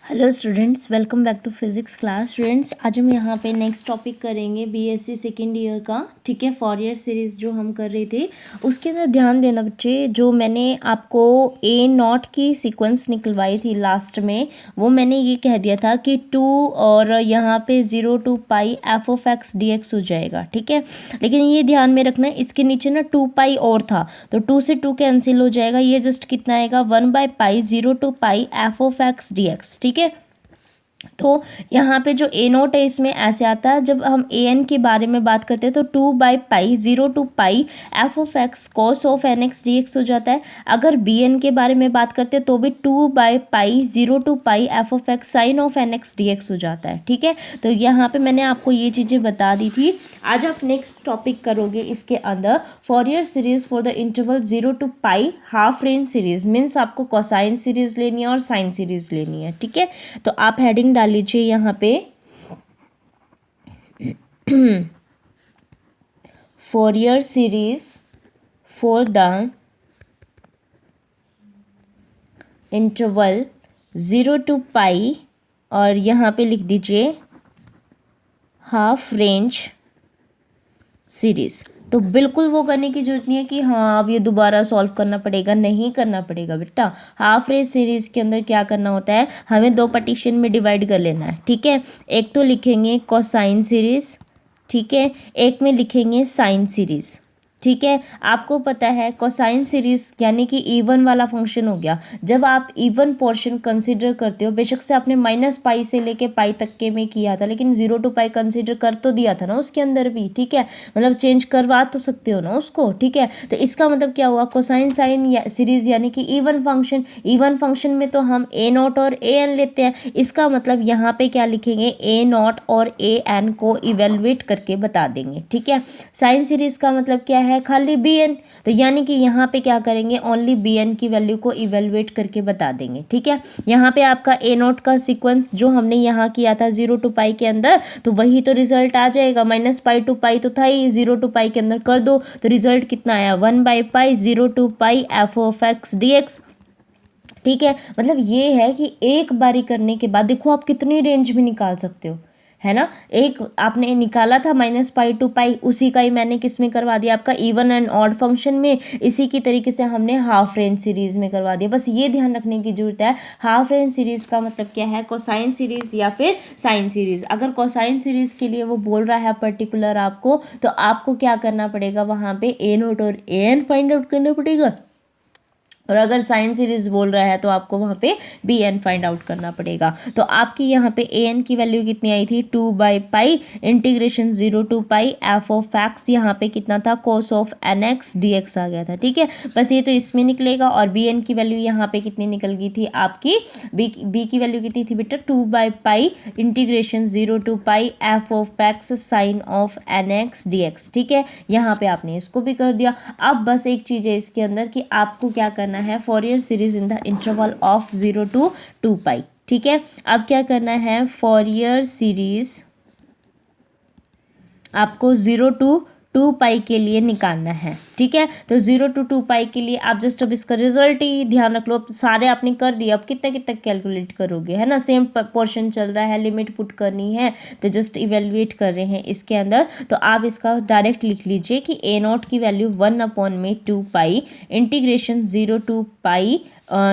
Hello students, welcome back to physics class. Students, आज हम यहाँ पे नेक्स्ट टॉपिक करेंगे बीएससी सेकेंड ईयर का। ठीक है, फॉरियर सीरीज़ जो हम कर रहे थे उसके अंदर ध्यान देना बच्चे। जो मैंने आपको ए नॉट की सीक्वेंस निकलवाई थी लास्ट में, वो मैंने ये कह दिया था कि 2 और यहाँ पे 0 to pi F of X D X हो जाएगा। ठीक है, लेकिन ये ध्यान में रखना, इसके नीचे ना 2 पाई और था, तो 2 से 2 कैंसिल हो जाएगा। ये जस्ट कितना आएगा, 1/पाई 0 to pi F of X D X. ठीक है, तो यहाँ पे जो ए नोट है इसमें ऐसे आता है, जब हम ए एन के बारे में बात करते हैं तो 2/पाई 0 to pi F of X cos of N X D X हो जाता है। अगर बी एन के बारे में बात करते हैं तो भी 2/पाई 0 to pi F of X sine of N X D X हो जाता है। ठीक है, तो यहाँ पे मैंने आपको ये चीज़ें बता दी थी। आज आप नेक्स्ट टॉपिक करोगे इसके अंदर फॉरियर series for the interval 0 to pi half range series, means आपको कोसाइन सीरीज लेनी है और साइन सीरीज लेनी है। ठीक है, तो आप हेडिंग डाल लीजिए यहाँ पे फॉरियर series for the interval 0 to पाई और यहाँ पे लिख दीजिए हाफ रेंज सीरीज। तो बिल्कुल वो करने की जरूरत नहीं है कि हाँ अब ये दोबारा सॉल्व करना पड़ेगा, नहीं करना पड़ेगा बेटा। हाफ रेंज सीरीज के अंदर क्या करना होता है, हमें 2 पार्टीशन में डिवाइड कर लेना है। ठीक है, एक तो लिखेंगे कोसाइन सीरीज, ठीक है, एक में लिखेंगे साइन सीरीज। ठीक है, आपको पता है कोसाइन सीरीज यानी कि इवन वाला फंक्शन हो गया। जब आप इवन पोर्शन कंसीडर करते हो, बेशक से आपने -पाई से लेके पाई तक के में किया था, लेकिन 0 to पाई कंसीडर कर तो दिया था ना उसके अंदर भी। ठीक है, मतलब चेंज करवा तो सकते हो ना उसको। ठीक है, तो इसका मतलब क्या हुआ, कोसाइन साइन सीरीज यानी कि इवन फंक्शन। इवन फंक्शन में तो हम ए नॉट और ए एन लेते हैं। इसका मतलब यहाँ पे क्या लिखेंगे, ए नॉट और ए एन को इवेलुएट करके बता देंगे। ठीक है, साइन सीरीज का मतलब क्या है, खाली बी एन, तो यानी कि यहाँ पे क्या करेंगे, ओनली बी एन की वैल्यू को इवेलुएट करके बता देंगे। ठीक है, यहाँ पे आपका ए नोट का सीक्वेंस जो हमने यहाँ किया था 0 to पाई के अंदर, तो वही तो रिजल्ट आ जाएगा। -पाई to पाई तो था ही, 0 to पाई के अंदर कर दो तो रिजल्ट कितना आया, 1/पाई 0 to pi F of X D X. ठीक है, मतलब ये है कि एक बारी करने के बाद देखो आप कितनी रेंज में निकाल सकते हो, है ना। एक आपने निकाला था -पाई to पाई, उसी का ही मैंने किस में करवा दिया, आपका इवन एंड ऑड फंक्शन में। इसी की तरीके से हमने हाफ रेंज सीरीज में करवा दिया। बस ये ध्यान रखने की जरूरत है, हाफ रेंज सीरीज का मतलब क्या है, कोसाइन सीरीज या फिर साइन सीरीज। अगर कोसाइन सीरीज के लिए वो बोल रहा है पर्टिकुलर आपको, तो आपको क्या करना पड़ेगा, वहाँ पे ए नोट और ए एन फाइंड आउट करना पड़ेगा। और अगर साइन सीरीज बोल रहा है तो आपको वहाँ पे बी एन फाइंड आउट करना पड़ेगा। तो आपकी यहाँ पे ए एन की वैल्यू कितनी आई थी, 2/पाई integration 0 to pi F of X, यहाँ पे कितना था, cos of N X D X आ गया था। ठीक है, बस ये तो इसमें निकलेगा। और बी एन की वैल्यू यहाँ पे कितनी निकल गई थी आपकी, बी की वैल्यू कितनी थी बेटा, 2/पाई integration 0 to pi F of X sine of N X D X. ठीक है, यहाँ पे आपने इसको भी कर दिया। अब बस एक चीज़ है इसके अंदर कि आपको क्या करना है, फॉरियर series in the interval of 0 to 2 पाई। ठीक है, अब क्या करना है, फॉरियर सीरीज आपको 0 to 2 पाई के लिए निकालना है। ठीक है, तो 0 to 2 पाई के लिए आप जस्ट अब इसका रिजल्ट ही ध्यान रख लो। अब सारे आपने कर दिया, अब कितना कितना कैलकुलेट करोगे, है ना। सेम पोर्शन चल रहा है, लिमिट पुट करनी है, तो जस्ट इवेलुएट कर रहे हैं इसके अंदर। तो आप इसका डायरेक्ट लिख लीजिए कि ए नॉट की वैल्यू 1/2 पाई इंटीग्रेशन 0 to पाई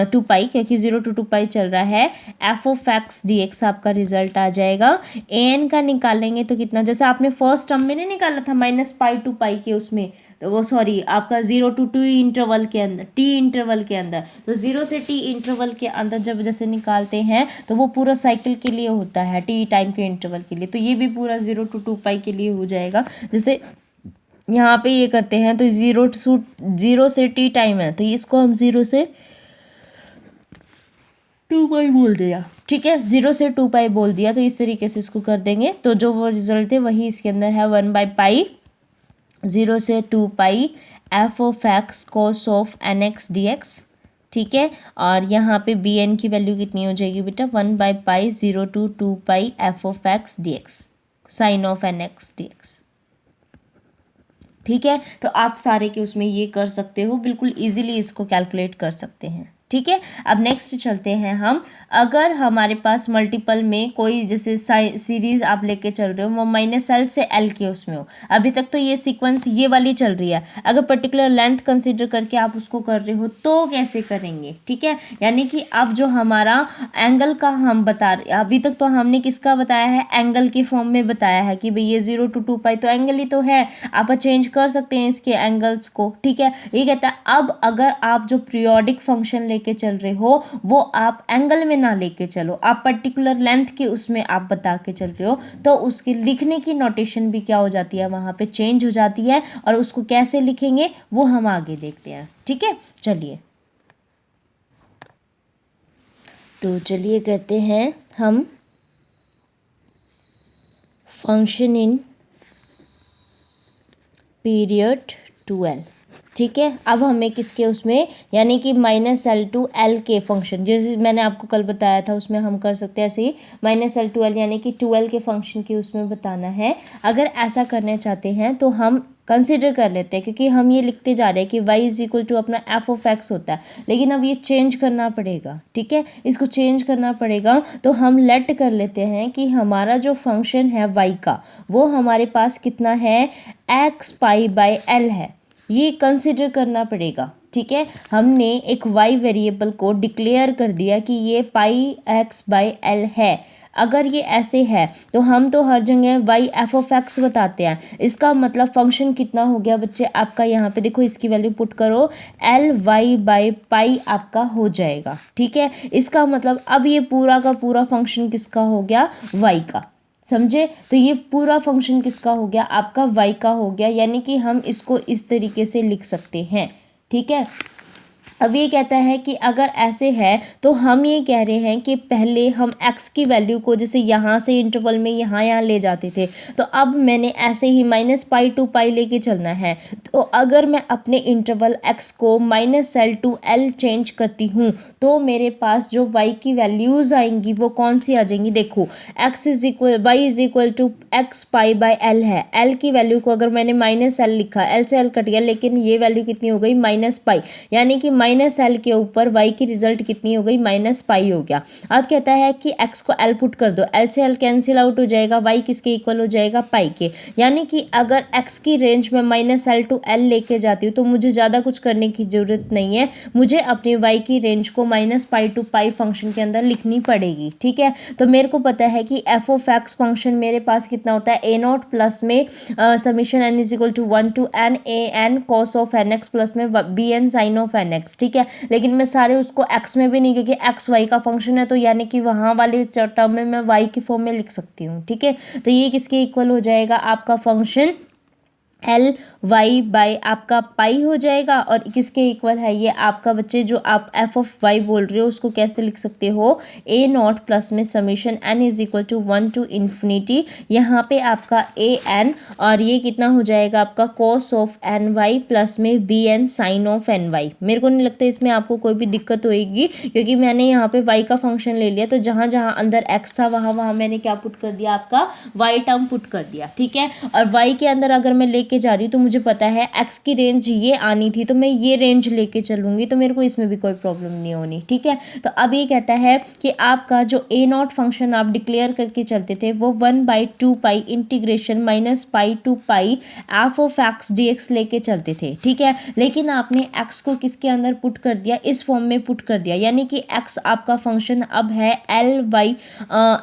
2 पाई, क्योंकि 0 to 2 पाई चल रहा है, F of X D x आपका रिजल्ट आ जाएगा। ए एन का निकालेंगे तो कितना, जैसे आपने फर्स्ट टर्म में नहीं निकाला था -पाई to पाई के उसमें, तो वो सॉरी आपका 0 to 2 इंटरवल के अंदर, टी इंटरवल के अंदर, तो 0 से टी इंटरवल के अंदर जब जैसे निकालते हैं तो वो पूरा साइकिल के लिए होता है, टी टाइम के इंटरवल के लिए। तो ये भी पूरा 0 to 2 पाई के लिए हो जाएगा। जैसे यहाँ पे ये करते हैं तो 0 से टी टाइम है, तो इसको हम 0 से 2 पाई बोल दिया। ठीक है, 0 से 2 पाई बोल दिया, तो इस तरीके से इसको कर देंगे। तो जो वो रिजल्ट है वही इसके अंदर है, 1/पाई 0 से 2 pi F of X cos of N X D X. ठीक है, और यहाँ पे बी एन की वैल्यू कितनी हो जाएगी बेटा, 1/पाई 0 to 2 pi F of X D X sine of N X D X. ठीक है, तो आप सारे के उसमें ये कर सकते हो, बिल्कुल इजीली इसको कैलकुलेट कर सकते हैं। ठीक है। अब नेक्स्ट चलते हैं हम, अगर हमारे पास मल्टीपल में कोई जैसे सीरीज आप लेके चल रहे हो, वो -l से l के उसमें हो, अभी तक तो ये सीक्वेंस ये वाली चल रही है, अगर पर्टिकुलर लेंथ कंसीडर करके आप उसको कर रहे हो तो कैसे करेंगे, ठीक है। यानी कि अब जो हमारा एंगल का हम बता रहे, अभी तक तो हमने किसका बताया है, एंगल के फॉर्म में बताया है कि भाई ये 0 to 2π तो एंगल ही तो है, आप चेंज कर सकते हैं इसके एंगल्स को, ठीक है। ये कहता है अब अगर आप जो पीरियोडिक फंक्शन लेके चल रहे हो वो आप एंगल में ना लेके चलो, आप पर्टिकुलर लेंथ के उसमें आप बता के चल रहे हो, तो उसके लिखने की नोटेशन भी क्या हो जाती है, वहां पे चेंज हो जाती है, और उसको कैसे लिखेंगे वो हम आगे देखते हैं, ठीक है। चलिए, तो चलिए कहते हैं हम फंक्शन इन पीरियड 2l, ठीक है। अब हमें किसके उसमें, यानी कि -l to l के फंक्शन, जैसे मैंने आपको कल बताया था उसमें हम कर सकते हैं ऐसे ही, -l to l यानी कि 2l के फंक्शन के उसमें बताना है। अगर ऐसा करना चाहते हैं तो हम कंसिडर कर लेते हैं, क्योंकि हम ये लिखते जा रहे हैं कि y इज इक्वल टू अपना f(x) होता है, लेकिन अब ये चेंज करना पड़ेगा, ठीक है, इसको चेंज करना पड़ेगा। तो हम लेट कर लेते हैं कि हमारा जो फंक्शन है y का, वो हमारे पास कितना है, x π/l है, ये कंसिडर करना पड़ेगा, ठीक है। हमने एक y वेरिएबल को डिक्लेयर कर दिया कि ये π(x/l) है। अगर ये ऐसे है तो हम तो हर जगह y f(x) बताते हैं, इसका मतलब फंक्शन कितना हो गया बच्चे आपका, यहाँ पे देखो इसकी वैल्यू पुट करो, Ly/π आपका हो जाएगा, ठीक है। इसका मतलब अब ये पूरा का पूरा फंक्शन किसका हो गया, y का, समझे। तो ये पूरा फंक्शन किसका हो गया, आपका y का हो गया, यानी कि हम इसको इस तरीके से लिख सकते हैं, ठीक है। अब ये कहता है कि अगर ऐसे है तो हम ये कह रहे हैं कि पहले हम x की वैल्यू को जैसे यहाँ से इंटरवल में यहाँ ले जाते थे, तो अब मैंने ऐसे ही -π to π लेके चलना है। तो अगर मैं अपने इंटरवल x को -l to l चेंज करती हूँ तो मेरे पास जो y की वैल्यूज़ आएंगी वो कौन सी आ जाएंगी, देखो y is equal to x π/l है, l की वैल्यू को अगर मैंने -l लिखा, l से l कट गया, लेकिन ये वैल्यू कितनी हो गई, -π, यानी कि -l के ऊपर y की रिजल्ट कितनी हो गई, -π हो गया। अब कहता है कि x को l पुट कर दो, l से l कैंसिल आउट हो जाएगा, y किसके इक्वल हो जाएगा, पाई के। यानी कि अगर x की रेंज में -l to l लेके जाती हूँ तो मुझे ज़्यादा कुछ करने की ज़रूरत नहीं है, मुझे अपने y की रेंज को -π to π फंक्शन के अंदर लिखनी पड़ेगी, ठीक है। तो मेरे को पता है कि f(x) फंक्शन मेरे पास कितना होता है, a0 प्लस में summation n is equal to 1 to n an cos of nx plus में bn sin of nx, ठीक है। लेकिन मैं सारे उसको x में भी नहीं, क्योंकि x y का फंक्शन है, तो यानी कि वहाँ वाले टर्म में मैं y की फॉर्म में लिख सकती हूँ, ठीक है। तो ये किसके इक्वल हो जाएगा, आपका फंक्शन Ly आपका पाई हो जाएगा, और किसके इक्वल है ये आपका बच्चे, जो आप f(y) बोल रहे हो उसको कैसे लिख सकते हो, a0 प्लस में summation n is equal to 1 to ∞, यहाँ पे आपका an, और ये कितना हो जाएगा आपका cos of ny प्लस में bn sin of ny। मेरे को नहीं लगता इसमें आपको कोई भी दिक्कत होएगी, क्योंकि मैंने यहाँ पे y का फंक्शन ले लिया, तो जहाँ जहाँ अंदर x था वहाँ मैंने क्या पुट कर दिया, आपका y टर्म पुट कर दिया, ठीक है। और y के अंदर अगर मैं लेके जा रही हूँ तो मुझे पता है x की रेंज ये आनी थी, तो मैं ये रेंज लेके चलूँगी, तो मेरे को इसमें भी कोई प्रॉब्लम नहीं होनी, ठीक है। तो अब ये कहता है कि आपका जो a0 फंक्शन आप डिक्लेयर करके चलते थे वो 1/2π इंटीग्रेशन -π to π f(x) dx लेके चलते थे, ठीक है। लेकिन आपने x को किसके अंदर पुट कर दिया, इस फॉर्म में पुट कर दिया, यानी कि x आपका फंक्शन अब है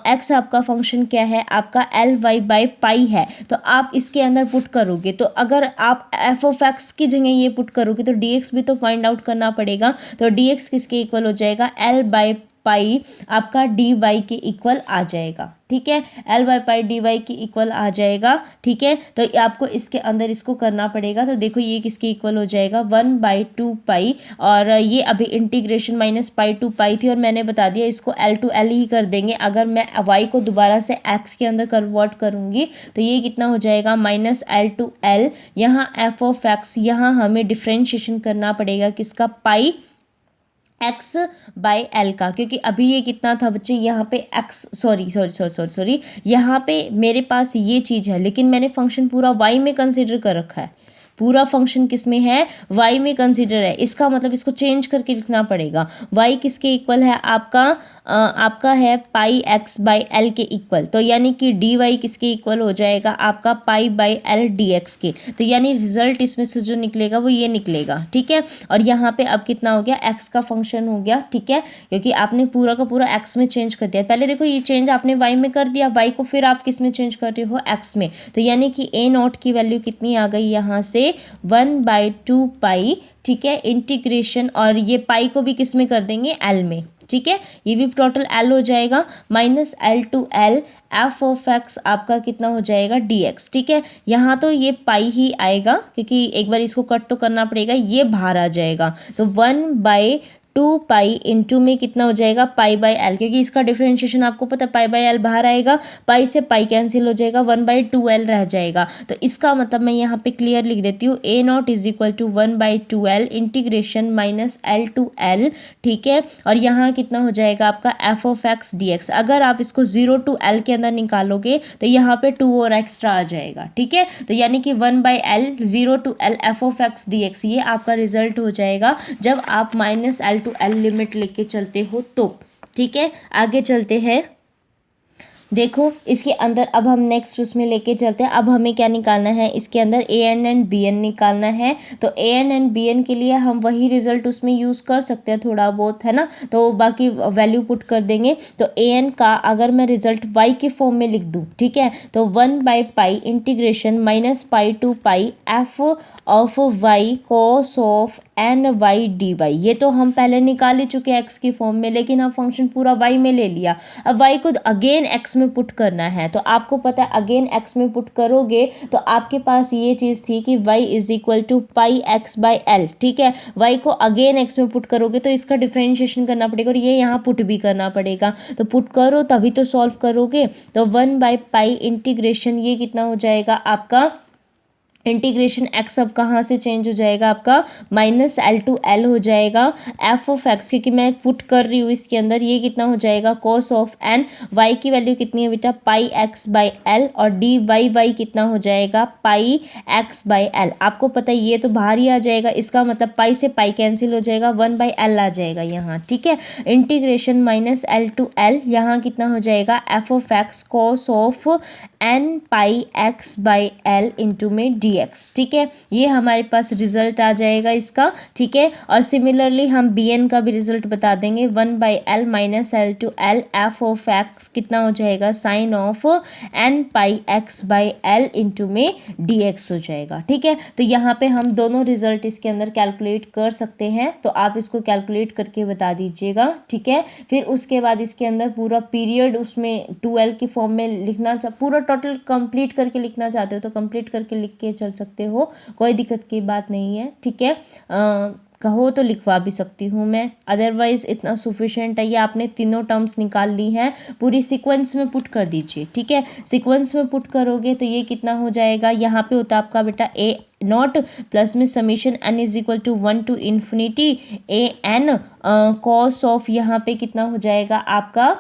x आपका फंक्शन क्या है, आपका Ly/π है। तो आप इसके अंदर पुट करोगे, तो अगर आप f(x) की जगह ये पुट करोगे तो dx भी तो फाइंड आउट करना पड़ेगा, तो dx किसके इक्वल हो जाएगा, L/π आपका dy के इक्वल आ जाएगा, ठीक है। L/π dy के इक्वल आ जाएगा, ठीक है। तो आपको इसके अंदर इसको करना पड़ेगा, तो देखो ये किसके इक्वल हो जाएगा, 1/2π, और ये अभी इंटीग्रेशन -π to π थी, और मैंने बता दिया इसको l to l ही कर देंगे। अगर मैं y को दोबारा से x के अंदर कन्वर्ट करूँगी तो ये कितना हो जाएगा, -l to l, यहाँ f(x), यहाँ हमें डिफ्रेंशिएशन करना पड़ेगा किसका, पाई x/l का, क्योंकि अभी ये कितना था बच्चे, यहाँ पे x, सॉरी, यहाँ पे मेरे पास ये चीज़ है, लेकिन मैंने फंक्शन पूरा y में कंसिडर कर रखा है, पूरा फंक्शन किस में है, y में कंसीडर है। इसका मतलब इसको चेंज करके लिखना पड़ेगा। y किसके इक्वल है, आपका है पाई एक्स बाई एल के इक्वल, तो यानी कि डी वाई किसके इक्वल हो जाएगा, आपका pi by L D x के। तो यानी रिजल्ट इसमें से जो निकलेगा वो ये निकलेगा, ठीक है। और यहाँ पे अब कितना हो गया, एक्स का फंक्शन हो गया, ठीक है, क्योंकि आपने पूरा का पूरा एक्स में चेंज कर दिया। पहले देखो ये चेंज आपने वाई में कर दिया, वाई को फिर आप किस में चेंज कर रहे हो, एक्स में। तो यानी कि ए नॉट की वैल्यू कितनी आ गई यहाँ से, 1/2 पाई, ठीक है, इंटीग्रेशन, और ये पाई को भी किस में कर देंगे, एल में, ठीक है, ये भी टोटल एल हो जाएगा, minus L to L F of x आपका कितना हो जाएगा, डी एक्स, ठीक है। यहाँ तो ये पाई ही आएगा क्योंकि एक बार इसको कट तो करना पड़ेगा, ये बाहर आ जाएगा। तो 1/2 पाई इंटू में कितना हो जाएगा, पाई बाई एल, क्योंकि इसका डिफरेंशिएशन आपको पता है, पाई बाई एल बाहर आएगा, पाई से पाई कैंसिल हो जाएगा, 1/2l रह जाएगा। तो इसका मतलब मैं यहाँ पे क्लियर लिख देती हूँ, A not is equal to 1/2l integration minus L to L, ठीक है। और यहाँ कितना हो जाएगा आपका F of X D X. अगर आप इसको 0 to l के अंदर निकालोगे तो यहाँ पे 2 और एक्स्ट्रा आ जाएगा, ठीक है। तो यानी कि 1/l 0 to l F of X D x, ये आपका रिजल्ट हो जाएगा जब आप minus L to L limit लेके चलते हो तो, ठीक है। आगे चलते हैं, देखो इसके अंदर अब हम नेक्स्ट उसमें लेके चलते हैं। अब हमें क्या निकालना है, इसके अंदर ए एंड बी एन निकालना है। तो ए एंड बी एन के लिए हम वही रिजल्ट उसमें यूज़ कर सकते हैं थोड़ा बहुत, है ना, तो बाकी वैल्यू पुट कर देंगे। तो ए एन का अगर मैं रिजल्ट वाई के फॉर्म में लिख दूँ, ठीक है, तो 1/पाई integration minus pi to pi F of Y cos of N Y D Y. ये तो हम पहले निकाल ही चुके एक्स की फॉर्म में, लेकिन हम फंक्शन पूरा वाई में ले लिया। अब वाई को अगेन एक्स में पुट करना है, तो आपको पता है अगेन एक्स में पुट करोगे तो आपके पास ये चीज़ थी कि Y is equal to pi X by L, ठीक है। वाई को अगेन एक्स में पुट करोगे तो इसका डिफरेंशिएशन करना पड़ेगा और ये यहाँ पुट भी करना पड़ेगा। तो पुट करो तभी तो सॉल्व करोगे। तो 1/पाई इंटीग्रेशन, ये कितना हो जाएगा आपका, इंटीग्रेशन एक्स अब कहाँ से चेंज हो जाएगा आपका, माइनस एल टू एल हो जाएगा, एफ ऑफ एक्स, क्योंकि मैं पुट कर रही हूँ इसके अंदर, ये कितना हो जाएगा, कॉस ऑफ एन, वाई की वैल्यू कितनी है बेटा, पाई एक्स बाई एल, और डी वाई वाई कितना हो जाएगा, पाई एक्स बाई एल। आपको पता है ये तो बाहर ही आ जाएगा, इसका मतलब पाई से पाई कैंसिल हो जाएगा, 1/l आ जाएगा यहाँ, ठीक है। Integration minus L to L, यहाँ कितना हो जाएगा, F of X cos of N pi X by L into में डी एक्स, ठीक है। ये हमारे पास रिजल्ट आ जाएगा इसका, ठीक है। और सिमिलरली हम बी एन का भी रिजल्ट बता देंगे, 1/l minus L to L F of X कितना हो जाएगा, sine of N pi X by L into में डी एक्स हो जाएगा, ठीक है। तो यहाँ पे हम दोनों रिजल्ट इसके अंदर कैलकुलेट कर सकते हैं, तो आप इसको कैलकुलेट करके बता दीजिएगा, ठीक है। फिर उसके बाद इसके अंदर पूरा पीरियड उसमें 2l की फॉर्म में लिखना, पूरा टोटल कंप्लीट करके लिखना चाहते हो तो कंप्लीट करके लिख के चल सकते हो, कोई दिक्कत की बात नहीं है, ठीक है। कहो तो लिखवा भी सकती हूँ मैं, अदरवाइज इतना सफिशिएंट है। ये आपने तीनों टर्म्स निकाल ली हैं, पूरी सीक्वेंस में पुट कर दीजिए, ठीक है। सीक्वेंस में पुट करोगे तो ये कितना हो जाएगा, यहाँ पे होता है आपका बेटा ए नॉट प्लस में summation N is equal to 1 to infinity A N cos of, यहाँ पे कितना हो जाएगा आपका,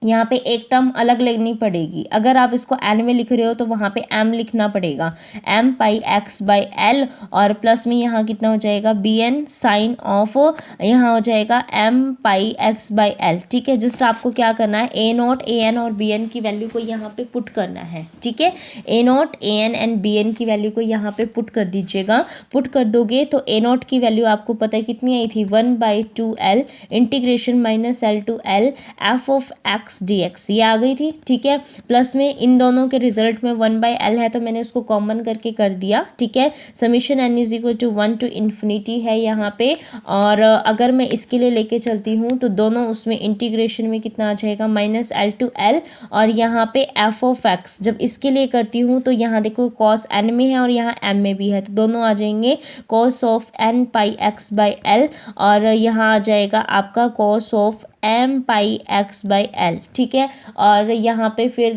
यहाँ पे एक टर्म अलग लिखनी पड़ेगी। अगर आप इसको एन में लिख रहे हो तो वहाँ पे एम लिखना पड़ेगा, M pi X by L, और प्लस में यहाँ कितना हो जाएगा, बी एन साइन ऑफ, यहाँ हो जाएगा M pi X by L, ठीक है। जस्ट आपको क्या करना है, ए नॉट ए एन और बी एन की वैल्यू को यहाँ पे पुट करना है, ठीक है। A not A N and B N की वैल्यू को यहाँ पे पुट कर दीजिएगा। पुट कर दोगे तो ए नॉट की वैल्यू आपको पता है कितनी आई थी, 1/2l integration minus L to L F of X D x, ये आ गई थी, ठीक है। प्लस में इन दोनों के रिजल्ट में 1/l है तो मैंने उसको कॉमन करके कर दिया, ठीक है। Summation N is equal to 1 to infinity है यहाँ पे, और अगर मैं इसके लिए लेके चलती हूँ तो दोनों उसमें इंटीग्रेशन में कितना आ जाएगा, माइनस एल टू एल, और यहाँ पे एफ ऑफ एक्स जब इसके लिए करती हूँ तो यहाँ देखो कॉस एन में है और यहाँ एम में भी है, तो दोनों आ जाएंगे cos of N pi X by L, और यहाँ आ जाएगा आपका cos of M pi X by L, ठीक है। और यहाँ पे फिर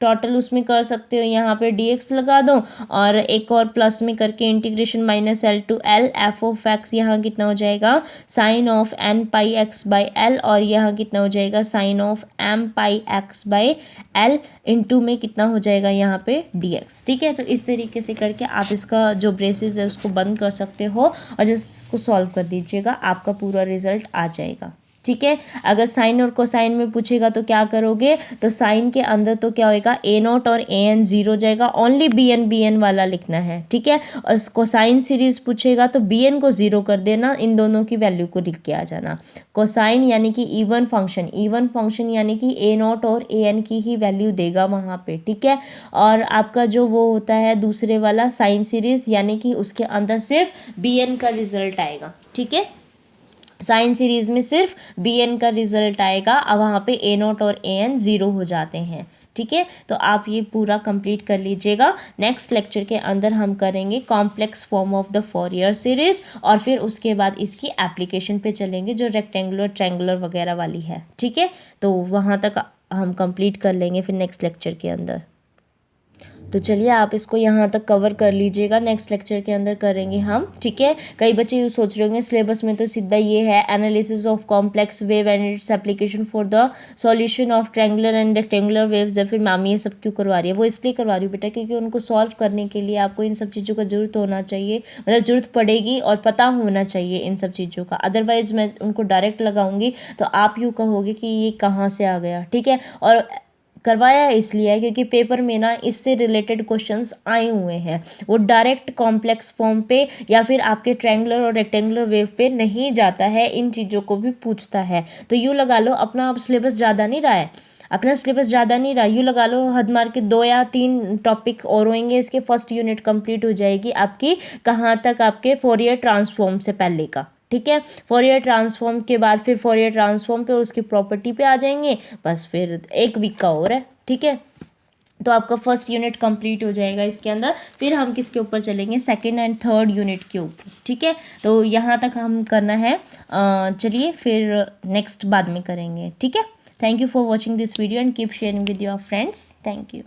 टोटल उसमें कर सकते हो, यहाँ पे dx लगा दो और एक और प्लस में करके integration minus L to L F of X, यहाँ कितना हो जाएगा sine of N pi X by L, और यहाँ कितना हो जाएगा sine of M pi X by L into में कितना हो जाएगा यहाँ पे dx। ठीक है, तो इस तरीके से करके आप इसका जो ब्रेसेस है उसको बंद कर सकते हो और जस्ट इसको सॉल्व कर दीजिएगा, आपका पूरा रिजल्ट आ जाएगा। ठीक है, अगर साइन और कोसाइन में पूछेगा तो क्या करोगे, तो साइन के अंदर तो क्या होएगा ए नॉट और ए एन जीरो जाएगा, ओनली बी एन वाला लिखना है। ठीक है, और कोसाइन सीरीज पूछेगा तो बी एन को जीरो कर देना, इन दोनों की वैल्यू को लिख के आ जाना। कोसाइन यानी कि इवन फंक्शन यानी कि ए नॉट और ए एन की ही वैल्यू देगा वहाँ पे। ठीक है, और आपका जो वो होता है दूसरे वाला साइन सीरीज यानी कि उसके अंदर सिर्फ बी एन का रिजल्ट आएगा। ठीक है, साइन सीरीज में सिर्फ बी एन का रिजल्ट आएगा, अब वहाँ पे ए नॉट और ए एन ज़ीरो हो जाते हैं। ठीक है, तो आप ये पूरा कंप्लीट कर लीजिएगा। नेक्स्ट लेक्चर के अंदर हम करेंगे complex form of the Fourier series, और फिर उसके बाद इसकी एप्लीकेशन पे चलेंगे जो रेक्टेंगुलर ट्रायंगुलर वगैरह वाली है। ठीक है, तो वहाँ तक हम कंप्लीट कर लेंगे फिर नेक्स्ट लेक्चर के अंदर। तो चलिए आप इसको यहाँ तक कवर कर लीजिएगा, नेक्स्ट लेक्चर के अंदर करेंगे हम। ठीक है, कई बच्चे ये सोच रहे होंगे सिलेबस में तो सीधा ये है analysis of complex wave and its application for the solution of triangular and rectangular waves, या फिर मैम ये सब क्यों करवा रही है। वो इसलिए करवा रही हूँ बेटा क्योंकि उनको सॉल्व करने के लिए आपको इन सब चीज़ों का जरूरत होना चाहिए, मतलब जरूरत पड़ेगी और पता होना चाहिए इन सब चीज़ों का, अदरवाइज मैं उनको डायरेक्ट लगाऊंगी तो आप यूँ कहोगे कि ये कहाँ से आ गया। ठीक है, और करवाया इसलिए है क्योंकि पेपर में ना इससे रिलेटेड क्वेश्चंस आए हुए हैं, वो डायरेक्ट कॉम्प्लेक्स फॉर्म पे या फिर आपके ट्रायंगुलर और रेक्टेंगुलर वेव पे नहीं जाता है, इन चीज़ों को भी पूछता है। तो यूँ लगा लो अपना अब सिलेबस ज़्यादा नहीं रहा है, अपना सिलेबस ज़्यादा नहीं रहा, यूँ लगा लो हद मार के 2 या 3 टॉपिक और होंगे, इसके फर्स्ट यूनिट कंप्लीट हो जाएगी आपकी कहाँ तक, आपके फोरियर ट्रांसफॉर्म से पहले का। ठीक है, फोरियर ट्रांसफॉर्म के बाद फिर फोरियर ट्रांसफॉर्म पे और उसकी प्रॉपर्टी पे आ जाएंगे, बस फिर 1 वीक का और है। ठीक है, तो आपका फर्स्ट यूनिट कंप्लीट हो जाएगा इसके अंदर, फिर हम किसके ऊपर चलेंगे सेकंड एंड थर्ड यूनिट के ऊपर। ठीक है, तो यहाँ तक हम करना है, चलिए फिर नेक्स्ट बाद में करेंगे। ठीक है, thank you for watching this video and keep sharing with your friends. Thank you.